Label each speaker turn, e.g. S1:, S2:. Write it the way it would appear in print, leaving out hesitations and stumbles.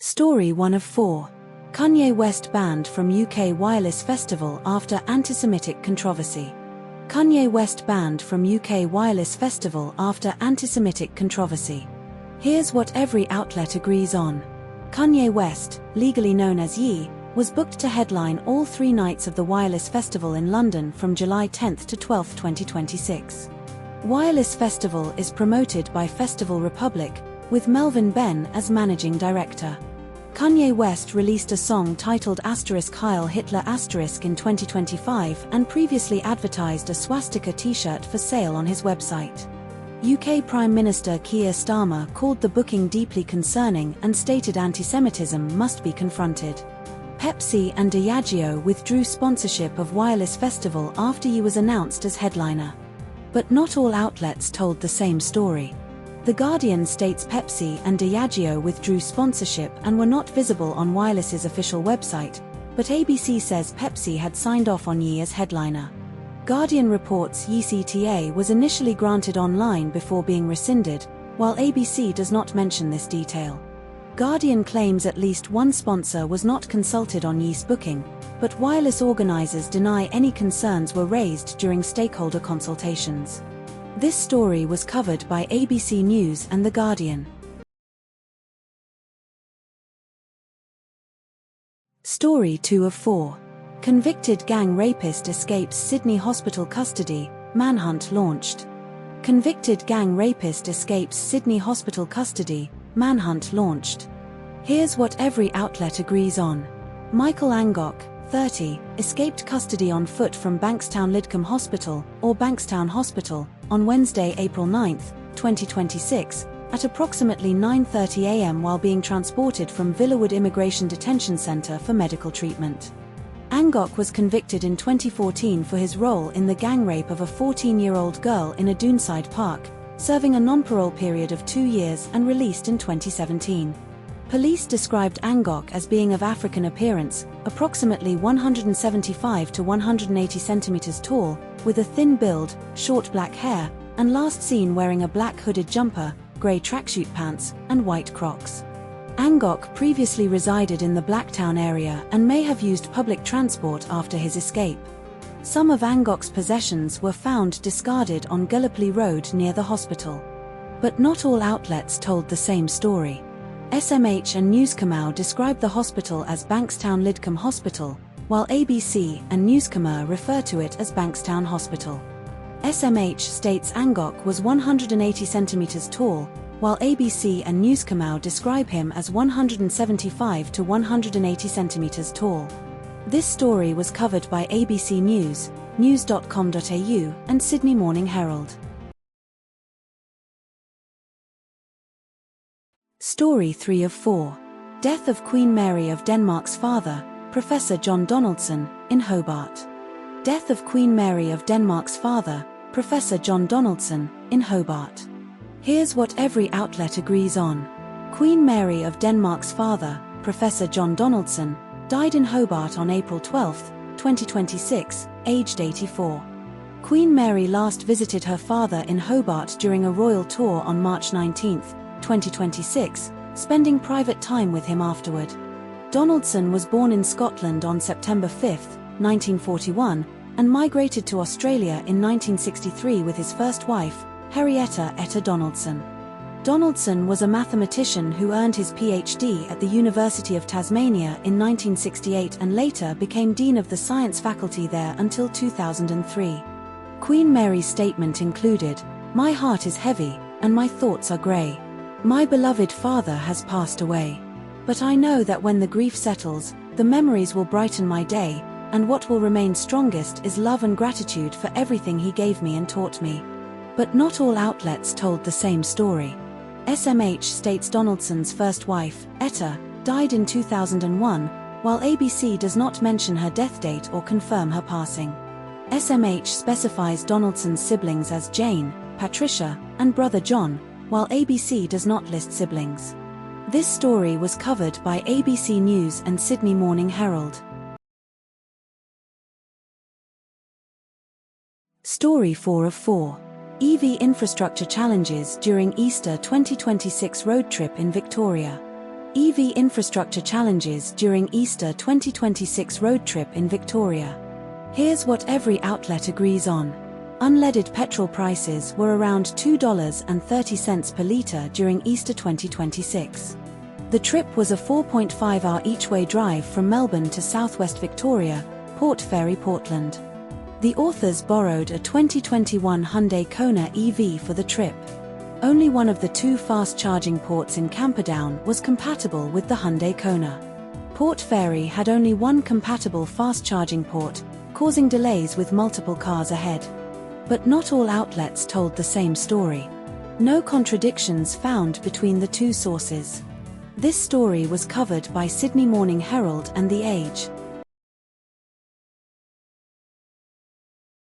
S1: Story 1 of 4. Kanye West banned from UK Wireless Festival after antisemitic controversy. Kanye West banned from UK Wireless Festival after antisemitic controversy. Here's what every outlet agrees on. Kanye West, legally known as Ye, was booked to headline all 3 nights of the Wireless Festival in London from July 10 to 12, 2026. Wireless Festival is promoted by Festival Republic, with Melvin Benn as managing director. Kanye West released a song titled Heil Hitler in 2025 and previously advertised a swastika t-shirt for sale on his website. UK Prime Minister Keir Starmer called the booking deeply concerning and stated antisemitism must be confronted. Pepsi and Diageo withdrew sponsorship of Wireless Festival after Ye was announced as headliner. But not all outlets told the same story. The Guardian states Pepsi and Diageo withdrew sponsorship and were not visible on Wireless's official website, but ABC says Pepsi had signed off on Ye as headliner. Guardian reports Ye CTA was initially granted online before being rescinded, while ABC does not mention this detail. Guardian claims at least one sponsor was not consulted on Ye's booking, but Wireless organizers deny any concerns were raised during stakeholder consultations. This story was covered by ABC News and The Guardian. Story 2 of 4. Convicted gang rapist escapes Sydney hospital custody, manhunt launched. Convicted gang rapist escapes Sydney hospital custody, manhunt launched. Here's what every outlet agrees on. Michael Angok, 30, escaped custody on foot from Bankstown Lidcombe Hospital, or Bankstown Hospital, on Wednesday, April 9, 2026, at approximately 9:30 a.m. while being transported from Villawood Immigration Detention Centre for medical treatment. Angok was convicted in 2014 for his role in the gang rape of a 14-year-old girl in a Doonside park, serving a non-parole period of 2 years and released in 2017. Police described Angok as being of African appearance, approximately 175 to 180 centimeters tall, with a thin build, short black hair, and last seen wearing a black hooded jumper, grey tracksuit pants, and white Crocs. Angok previously resided in the Blacktown area and may have used public transport after his escape. Some of Angok's possessions were found discarded on Gallipoli Road near the hospital. But not all outlets told the same story. SMH and Newscomau described the hospital as Bankstown Lidcombe Hospital, while ABC and Newscomau refer to it as Bankstown Hospital. SMH states Angok was 180 centimeters tall, while ABC and Newscomau describe him as 175 to 180 centimeters tall. This story was covered by ABC News, news.com.au, and Sydney Morning Herald. Story 3 of 4. Death of Queen Mary of Denmark's father, Professor John Donaldson, in Hobart. Death of Queen Mary of Denmark's father, Professor John Donaldson, in Hobart. Here's what every outlet agrees on. Queen Mary of Denmark's father, Professor John Donaldson, died in Hobart on April 12, 2026, aged 84. Queen Mary last visited her father in Hobart during a royal tour on March 19, 2026, spending private time with him afterward. Donaldson was born in Scotland on September 5, 1941, and migrated to Australia in 1963 with his first wife, Henrietta Etta Donaldson. Donaldson was a mathematician who earned his PhD at the University of Tasmania in 1968 and later became Dean of the Science Faculty there until 2003. Queen Mary's statement included, "My heart is heavy, and my thoughts are grey. My beloved father has passed away. But I know that when the grief settles, the memories will brighten my day, and what will remain strongest is love and gratitude for everything he gave me and taught me." But not all outlets told the same story. SMH states Donaldson's first wife, Etta, died in 2001, while ABC does not mention her death date or confirm her passing. SMH specifies Donaldson's siblings as Jane, Patricia, and brother John, while ABC does not list siblings. This story was covered by ABC News and Sydney Morning Herald. Story 4 of 4. EV infrastructure challenges during Easter 2026 road trip in Victoria. EV infrastructure challenges during Easter 2026 road trip in Victoria. Here's what every outlet agrees on. Unleaded petrol prices were around $2.30 per litre during Easter 2026. The trip was a 4.5-hour each-way drive from Melbourne to southwest Victoria, Port Fairy, Portland. The authors borrowed a 2021 Hyundai Kona EV for the trip. Only one of the two fast-charging ports in Camperdown was compatible with the Hyundai Kona. Port Fairy had only one compatible fast-charging port, causing delays with multiple cars ahead. But not all outlets told the same story. No contradictions found between the two sources. This story was covered by Sydney Morning Herald and The Age.